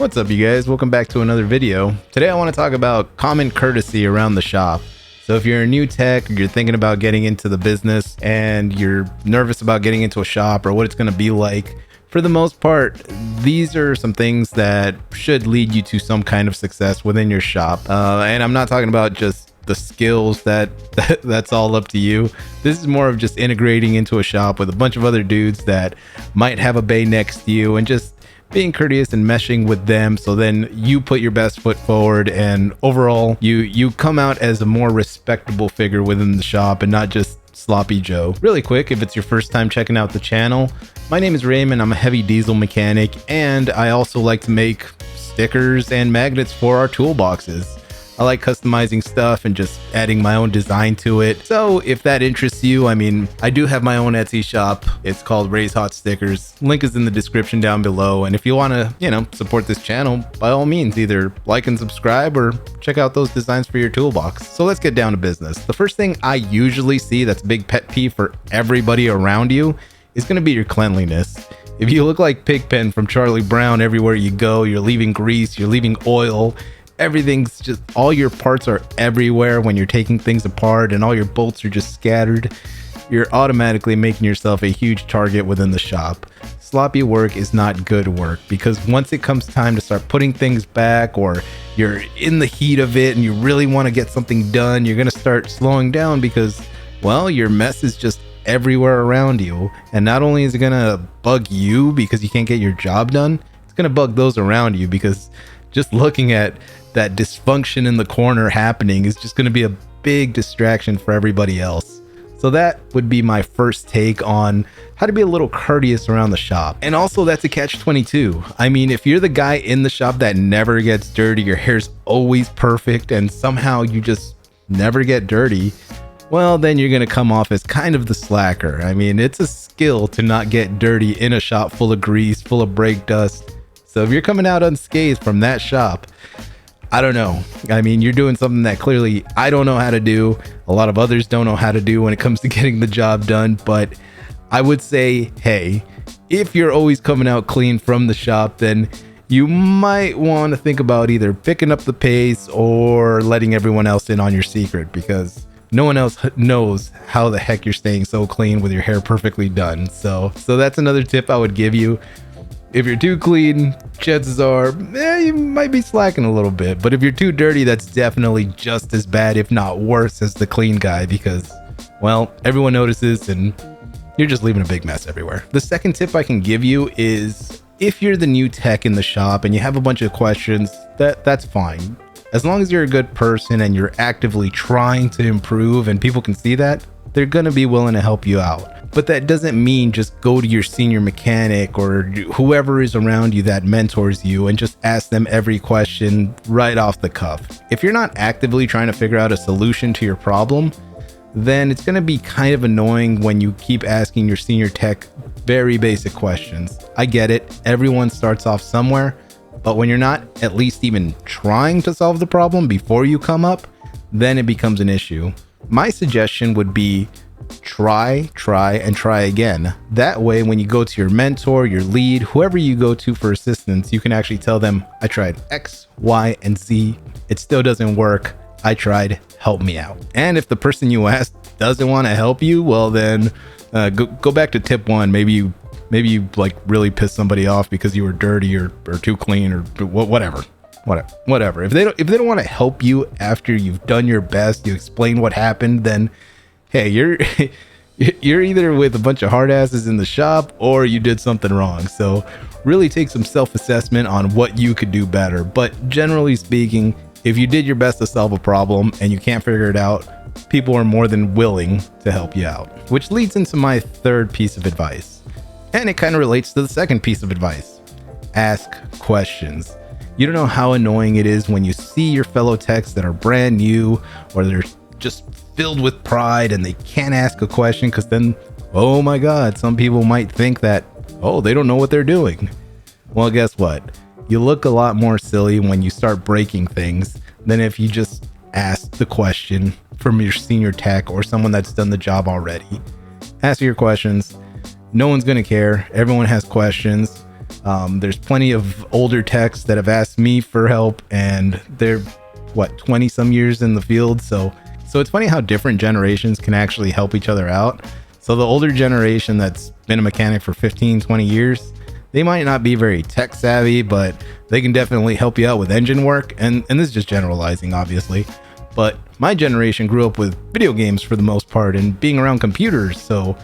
What's up, you guys? Welcome back to another video. Today I want to talk about common courtesy around the shop. So if you're a new tech or you're thinking about getting into the business and you're nervous about getting into a shop or what it's going to be like, for the most part, these are some things that should lead you to some kind of success within your shop. And I'm not talking about just the skills that's all up to you. This is more of just integrating into a shop with a bunch of other dudes that might have a bay next to you and just being courteous and meshing with them, so then you put your best foot forward and overall you come out as a more respectable figure within the shop and not just sloppy Joe. Really quick, if it's your first time checking out the channel, my name is Raymond. I'm a heavy diesel mechanic and I also like to make stickers and magnets for our toolboxes. I like customizing stuff and just adding my own design to it. So if that interests you, I mean, I do have my own Etsy shop. It's called rayshotstickers. Link is in the description down below. And if you want to, support this channel, by all means, either like and subscribe or check out those designs for your toolbox. So let's get down to business. The first thing I usually see that's a big pet peeve for everybody around you is going to be your cleanliness. If you look like Pigpen from Charlie Brown everywhere you go, you're leaving grease, you're leaving oil, everything's just, all your parts are everywhere when you're taking things apart and all your bolts are just scattered, you're automatically making yourself a huge target within the shop. Sloppy work is not good work, because once it comes time to start putting things back or you're in the heat of it and you really want to get something done, you're going to start slowing down because, well, your mess is just everywhere around you. And not only is it going to bug you because you can't get your job done, it's going to bug those around you because just looking at that dysfunction in the corner happening is just going to be a big distraction for everybody else. So that would be my first take on how to be a little courteous around the shop. And also, that's a catch-22. I mean, if you're the guy in the shop that never gets dirty, your hair's always perfect, and somehow you just never get dirty, well, then you're going to come off as kind of the slacker. I mean, it's a skill to not get dirty in a shop full of grease, full of brake dust. So if you're coming out unscathed from that shop, I don't know. I mean, you're doing something that clearly I don't know how to do. A lot of others don't know how to do when it comes to getting the job done. But I would say, hey, if you're always coming out clean from the shop, then you might want to think about either picking up the pace or letting everyone else in on your secret, because no one else knows how the heck you're staying so clean with your hair perfectly done. So that's another tip I would give you. If you're too clean, chances are you might be slacking a little bit. But if you're too dirty, that's definitely just as bad, if not worse, as the clean guy, because, well, everyone notices and you're just leaving a big mess everywhere. The second tip I can give you is, if you're the new tech in the shop and you have a bunch of questions, that's fine. As long as you're a good person and you're actively trying to improve and people can see that, they're going to be willing to help you out. But that doesn't mean just go to your senior mechanic or whoever is around you that mentors you and just ask them every question right off the cuff. If you're not actively trying to figure out a solution to your problem, then it's going to be kind of annoying when you keep asking your senior tech very basic questions. I get it. Everyone starts off somewhere, but when you're not at least even trying to solve the problem before you come up, then it becomes an issue. My suggestion would be try and try again. That way, when you go to your mentor, your lead, whoever you go to for assistance, you can actually tell them, I tried X, Y, and Z. It still doesn't work. I tried. Help me out. And if the person you asked doesn't want to help you, well then go back to tip one. Maybe you like really pissed somebody off because you were dirty or too clean or whatever. If they don't want to help you after you've done your best, you explain what happened, then hey, you're either with a bunch of hard asses in the shop or you did something wrong. So really take some self-assessment on what you could do better. But generally speaking, if you did your best to solve a problem and you can't figure it out, people are more than willing to help you out. Which leads into my third piece of advice. And it kind of relates to the second piece of advice. Ask questions. You don't know how annoying it is when you see your fellow techs that are brand new or they're just filled with pride and they can't ask a question, because then, oh my God, some people might think that, oh, they don't know what they're doing. Well, guess what? You look a lot more silly when you start breaking things than if you just ask the question from your senior tech or someone that's done the job already. Ask your questions. No one's going to care. Everyone has questions. There's plenty of older techs that have asked me for help, and they're 20 some years in the field. So it's funny how different generations can actually help each other out. So the older generation that's been a mechanic for 15, 20 years, they might not be very tech savvy, but they can definitely help you out with engine work. And this is just generalizing, obviously. But my generation grew up with video games for the most part and being around computers. So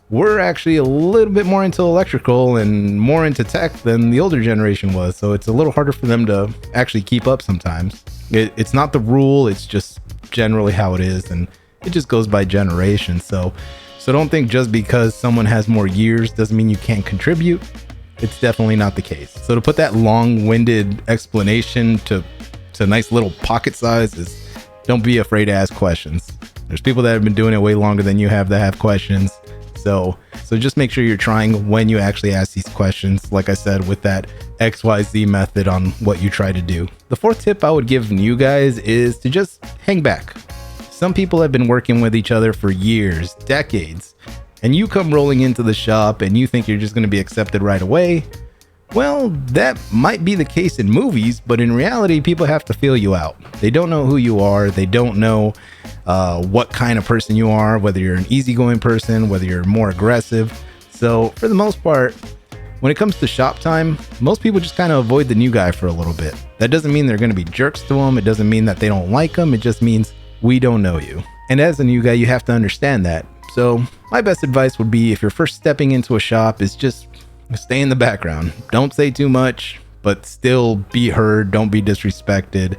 we're actually a little bit more into electrical and more into tech than the older generation was. So it's a little harder for them to actually keep up sometimes. It's not the rule, it's just generally how it is. And it just goes by generation. So don't think just because someone has more years doesn't mean you can't contribute. It's definitely not the case. So to put that long-winded explanation to nice little pocket size is, don't be afraid to ask questions. There's people that have been doing it way longer than you have that have questions. So just make sure you're trying when you actually ask these questions, like I said, with that XYZ method on what you try to do. The fourth tip I would give you guys is to just hang back. Some people have been working with each other for years, decades, and you come rolling into the shop and you think you're just going to be accepted right away. Well, that might be the case in movies, but in reality, people have to feel you out. They don't know who you are. They don't know what kind of person you are, whether you're an easygoing person, whether you're more aggressive. So for the most part, when it comes to shop time, most people just kind of avoid the new guy for a little bit. That doesn't mean they're going to be jerks to him. It doesn't mean that they don't like him. It just means we don't know you. And as a new guy, you have to understand that. So my best advice would be, if you're first stepping into a shop, is just stay in the background. Don't say too much, but still be heard. Don't be disrespected.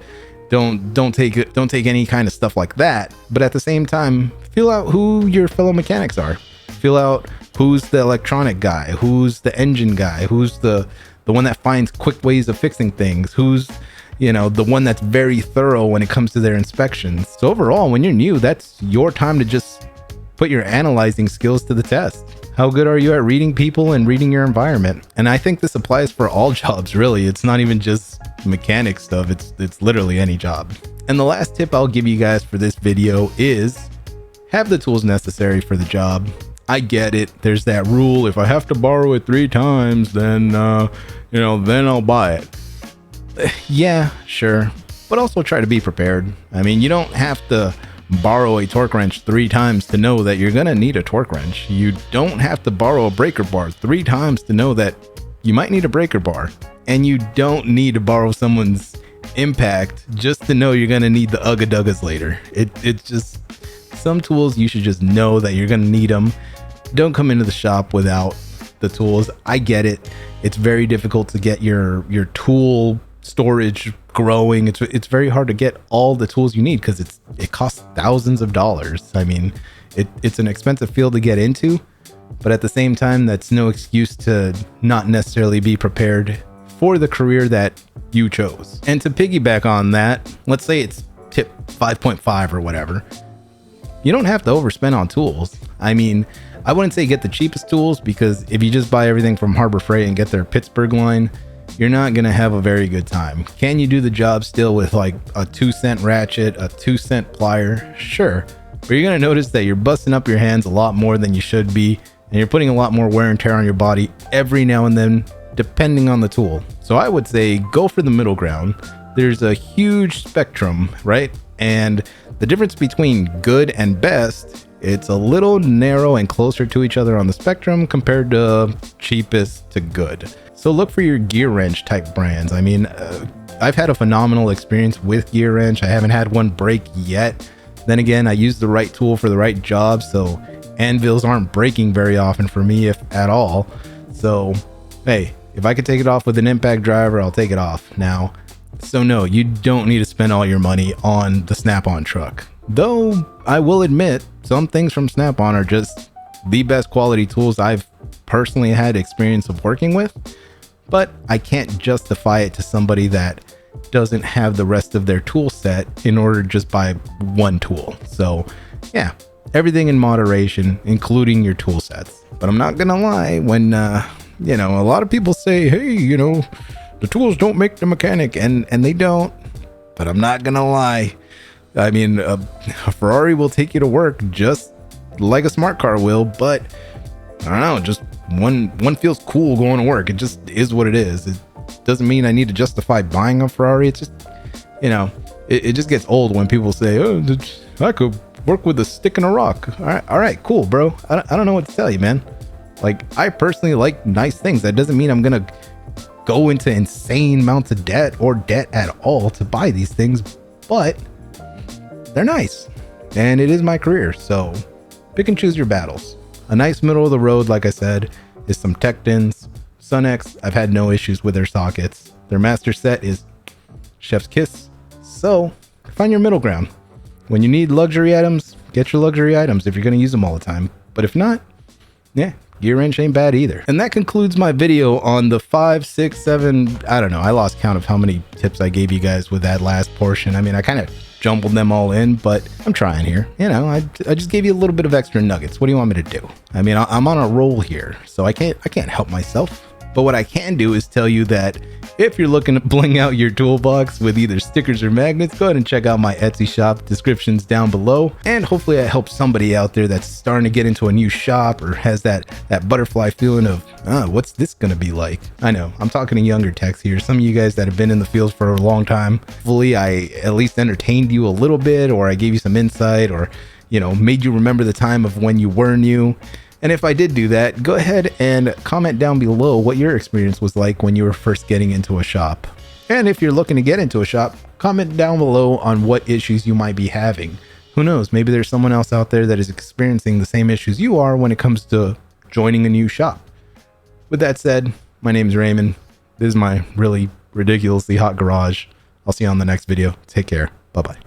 Don't take any kind of stuff like that. But at the same time, feel out who your fellow mechanics are. Feel out who's the electronic guy, who's the engine guy, who's the one that finds quick ways of fixing things, who's the one that's very thorough when it comes to their inspections. So overall, when you're new, that's your time to just put your analyzing skills to the test. How good are you at reading people and reading your environment? And I think this applies for all jobs, really. It's not even just mechanic stuff. It's literally any job. And the last tip I'll give you guys for this video is have the tools necessary for the job. I get it. There's that rule. If I have to borrow it 3 times, then, then I'll buy it. Yeah, sure. But also try to be prepared. I mean, you don't have to borrow a torque wrench 3 times to know that you're gonna need a torque wrench. You don't have to borrow a breaker bar 3 times to know that you might need a breaker bar. And you don't need to borrow someone's impact just to know you're gonna need the ugga-duggas later. It's just, some tools you should just know that you're gonna need them. Don't come into the shop without the tools. I get it. It's very difficult to get your tool storage growing. It's very hard to get all the tools you need because it costs thousands of dollars. I mean, it's an expensive field to get into, but at the same time, that's no excuse to not necessarily be prepared for the career that you chose. And to piggyback on that, let's say it's tip 5.5 or whatever. You don't have to overspend on tools. I mean, I wouldn't say get the cheapest tools, because if you just buy everything from Harbor Freight and get their Pittsburgh line, you're not going to have a very good time. Can you do the job still with like a 2-cent ratchet, a 2-cent plier? Sure. But you're going to notice that you're busting up your hands a lot more than you should be, and you're putting a lot more wear and tear on your body every now and then, depending on the tool. So I would say go for the middle ground. There's a huge spectrum, right? And the difference between good and best, it's a little narrow and closer to each other on the spectrum compared to cheapest to good. So look for your gear wrench type brands. I mean, I've had a phenomenal experience with gear wrench. I haven't had one break yet. Then again, I use the right tool for the right job, so anvils aren't breaking very often for me, if at all. So hey, if I could take it off with an impact driver, I'll take it off now. So no, you don't need to spend all your money on the Snap-on truck. Though I will admit, some things from Snap-on are just the best quality tools I've personally had experience of working with, but I can't justify it to somebody that doesn't have the rest of their tool set in order to just buy one tool. So yeah, everything in moderation, including your tool sets. But I'm not gonna lie, when a lot of people say, hey, the tools don't make the mechanic, and they don't. But I'm not gonna lie. I mean, a Ferrari will take you to work just like a smart car will, but I don't know, just one feels cool going to work. It just is what it is. It doesn't mean I need to justify buying a Ferrari. It's just, you know, it just gets old when people say, oh, I could work with a stick and a rock. All right, cool, bro. I don't know what to tell you, man. Like, I personally like nice things. That doesn't mean I'm gonna go into insane amounts of debt or debt at all to buy these things, but they're nice and it is my career. So pick and choose your battles. A nice middle of the road, like I said, is some Tectons. Sunex, I've had no issues with their sockets. Their master set is chef's kiss. So find your middle ground. When you need luxury items, get your luxury items if you're going to use them all the time. But if not, yeah, gear wrench ain't bad either. And that concludes my video on the 5, 6, 7, I don't know. I lost count of how many tips I gave you guys with that last portion. I mean, I kind of jumbled them all in, but I'm trying here. You know, I just gave you a little bit of extra nuggets. What do you want me to do? I mean, I'm on a roll here, so I can't help myself. But what I can do is tell you that if you're looking to bling out your toolbox with either stickers or magnets, go ahead and check out my Etsy shop. Description's down below. And hopefully I help somebody out there that's starting to get into a new shop or has that butterfly feeling of, what's this going to be like? I know, I'm talking to younger techs here. Some of you guys that have been in the field for a long time. Hopefully I at least entertained you a little bit, or I gave you some insight, or, you know, made you remember the time of when you were new. And if I did do that, go ahead and comment down below what your experience was like when you were first getting into a shop. And if you're looking to get into a shop, comment down below on what issues you might be having. Who knows, maybe there's someone else out there that is experiencing the same issues you are when it comes to joining a new shop. With that said, my name is Raymond. This is my really ridiculously hot garage. I'll see you on the next video. Take care. Bye-bye.